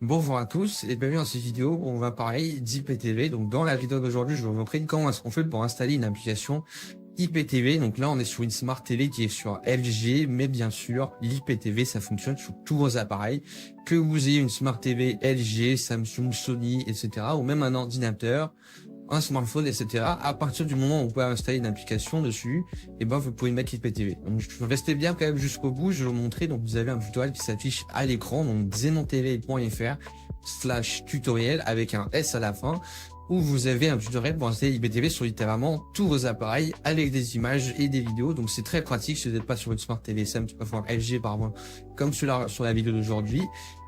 Bonjour à tous et bienvenue dans cette vidéo où on va parler d'IPTV. Donc dans la vidéo d'aujourd'hui, je vais vous montrer comment est-ce qu'on fait pour installer une application IPTV. Donc là, on est sur une Smart TV qui est sur LG, mais bien sûr, l'IPTV, ça fonctionne sur tous vos appareils. Que vous ayez une Smart TV LG, Samsung, Sony, etc. ou même un ordinateur, un smartphone, etc. À partir du moment où vous pouvez installer une application dessus, et ben vous pouvez mettre l'IPTV. Donc restez bien quand même jusqu'au bout, je vais vous montrer. Donc vous avez un tutoriel qui s'affiche à l'écran, donc xenontv.fr/tutoriel avec un S à la fin, où vous avez un tutoriel pour installer l'IPTV sur littéralement tous vos appareils avec des images et des vidéos. Donc c'est très pratique si vous n'êtes pas sur une Smart TV Samsung, LG par exemple, comme sur la vidéo d'aujourd'hui.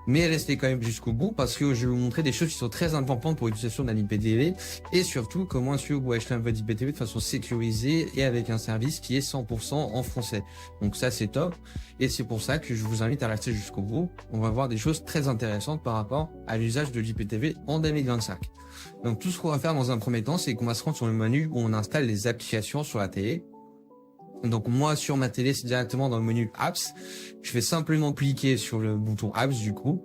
Mais restez quand même jusqu'au bout parce que je vais vous montrer des choses qui sont très importantes pour l'utilisation d'un IPTV et surtout comment est-ce que vous pouvez acheter un votre IPTV de façon sécurisée et avec un service qui est 100% en français. Donc ça c'est top et c'est pour ça que je vous invite à rester jusqu'au bout. On va voir des choses très intéressantes par rapport à l'usage de l'IPTV en 2025. Donc tout ce qu'on va faire dans un premier temps, c'est qu'on va se rendre sur le menu où on installe les applications sur la télé. Donc moi sur ma télé c'est directement dans le menu apps, je vais simplement cliquer sur le bouton apps du coup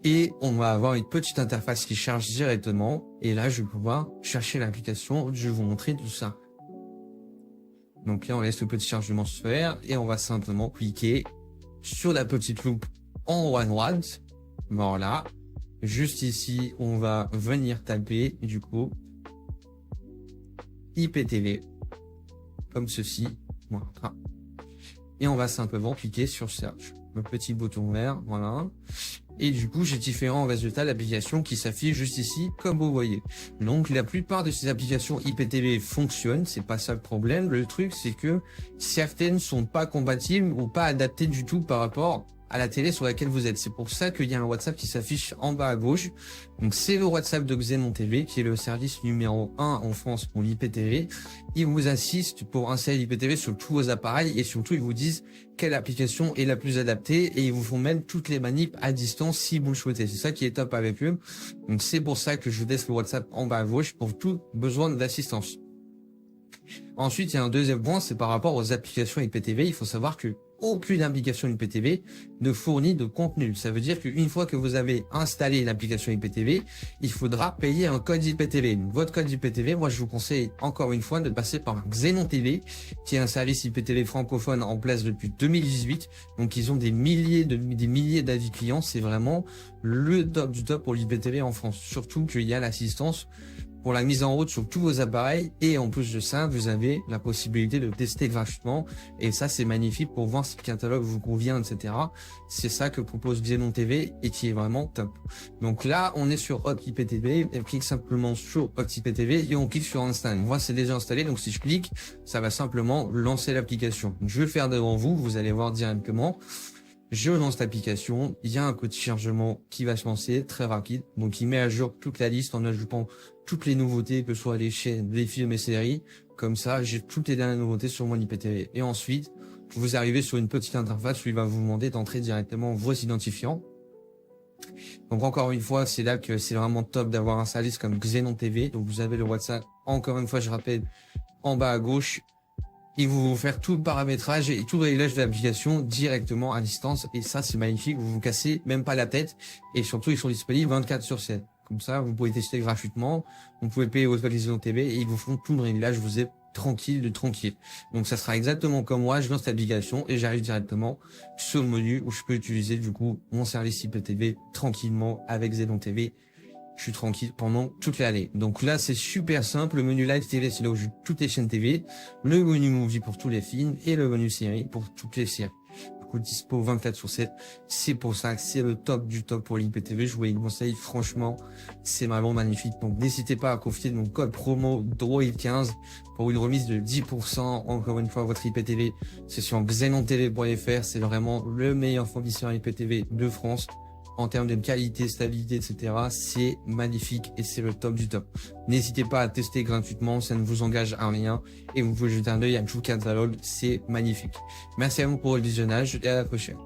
et on va avoir une petite interface qui charge directement et là je vais pouvoir chercher l'application, je vais vous montrer tout ça. Donc là on laisse le petit chargement se faire et on va simplement cliquer sur la petite loupe en haut à droite, voilà, juste ici on va venir taper du coup IPTV. Comme ceci, voilà. Et on va simplement cliquer sur Search, le petit bouton vert, voilà. Et du coup, j'ai différents résultats d'applications qui s'affichent juste ici, comme vous voyez. Donc, la plupart de ces applications IPTV fonctionnent, c'est pas ça le problème. Le truc, c'est que certaines sont pas compatibles ou pas adaptées du tout par rapport à la télé sur laquelle vous êtes. C'est pour ça qu'il y a un WhatsApp qui s'affiche en bas à gauche. Donc c'est le WhatsApp de Xenon TV qui est le service numéro 1 en France pour l'IPTV. Ils vous assistent pour installer l'IPTV sur tous vos appareils et surtout ils vous disent quelle application est la plus adaptée et ils vous font même toutes les manips à distance si vous le souhaitez. C'est ça qui est top avec eux. Donc c'est pour ça que je vous laisse le WhatsApp en bas à gauche pour tout besoin d'assistance. Ensuite, il y a un deuxième point, c'est par rapport aux applications IPTV. Il faut savoir que aucune application IPTV ne fournit de contenu. Ça veut dire qu'une fois que vous avez installé l'application IPTV, il faudra payer un code IPTV. Votre code IPTV, moi je vous conseille encore une fois de passer par Xenon TV, qui est un service IPTV francophone en place depuis 2018. Donc ils ont des milliers d'avis clients. C'est vraiment le top du top pour l'IPTV en France. Surtout qu'il y a l'assistance pour la mise en route sur tous vos appareils et en plus de ça, vous avez la possibilité de tester gratuitement et ça c'est magnifique pour voir si le catalogue vous convient, etc. C'est ça que propose Xenon TV et qui est vraiment top. Donc là, on est sur Hot IPTV, on clique simplement sur Hot IPTV et on clique sur Install. Moi, c'est déjà installé, donc si je clique, ça va simplement lancer l'application. Je vais le faire devant vous, vous allez voir directement. Je lance l'application, il y a un code de chargement qui va se lancer très rapide, donc il met à jour toute la liste en ajoutant toutes les nouveautés, que ce soit les chaînes, les films et séries. Comme ça, j'ai toutes les dernières nouveautés sur mon IPTV. Et ensuite, vous arrivez sur une petite interface où il va vous demander d'entrer directement vos identifiants. Donc encore une fois, c'est là que c'est vraiment top d'avoir un service comme Xenon TV. Donc vous avez le WhatsApp, encore une fois, je rappelle, en bas à gauche. Ils vont faire tout le paramétrage et tout le réglage de l'application directement à distance. Et ça, c'est magnifique. Vous vous cassez même pas la tête. Et surtout, ils sont disponibles 24/7. Comme ça, vous pouvez tester gratuitement. Vous pouvez payer votre Xenon TV et ils vous font tout le réglage. Vous êtes tranquille de tranquille. Donc, ça sera exactement comme moi. Je lance l'application et j'arrive directement sur le menu où je peux utiliser du coup mon service IPTV tranquillement avec Xenon TV. Je suis tranquille pendant toute l'année. Donc là, c'est super simple. Le menu Live TV, c'est là où je joue toutes les chaînes TV. Le menu Movie pour tous les films et le menu Série pour toutes les séries. Du coup, dispo 24/7. C'est pour ça que c'est le top du top pour l'IPTV. Je vous le conseille, franchement, c'est vraiment magnifique. Donc n'hésitez pas à profiter de mon code promo Droid15 pour une remise de 10%. Encore une fois, votre IPTV, c'est sur xenontv.fr. C'est vraiment le meilleur fournisseur IPTV de France. En termes de qualité, stabilité, etc. C'est magnifique et c'est le top du top. N'hésitez pas à tester gratuitement, ça ne vous engage à rien et vous pouvez jeter un œil à tout le catalogue, c'est magnifique. Merci à vous pour le visionnage et à la prochaine.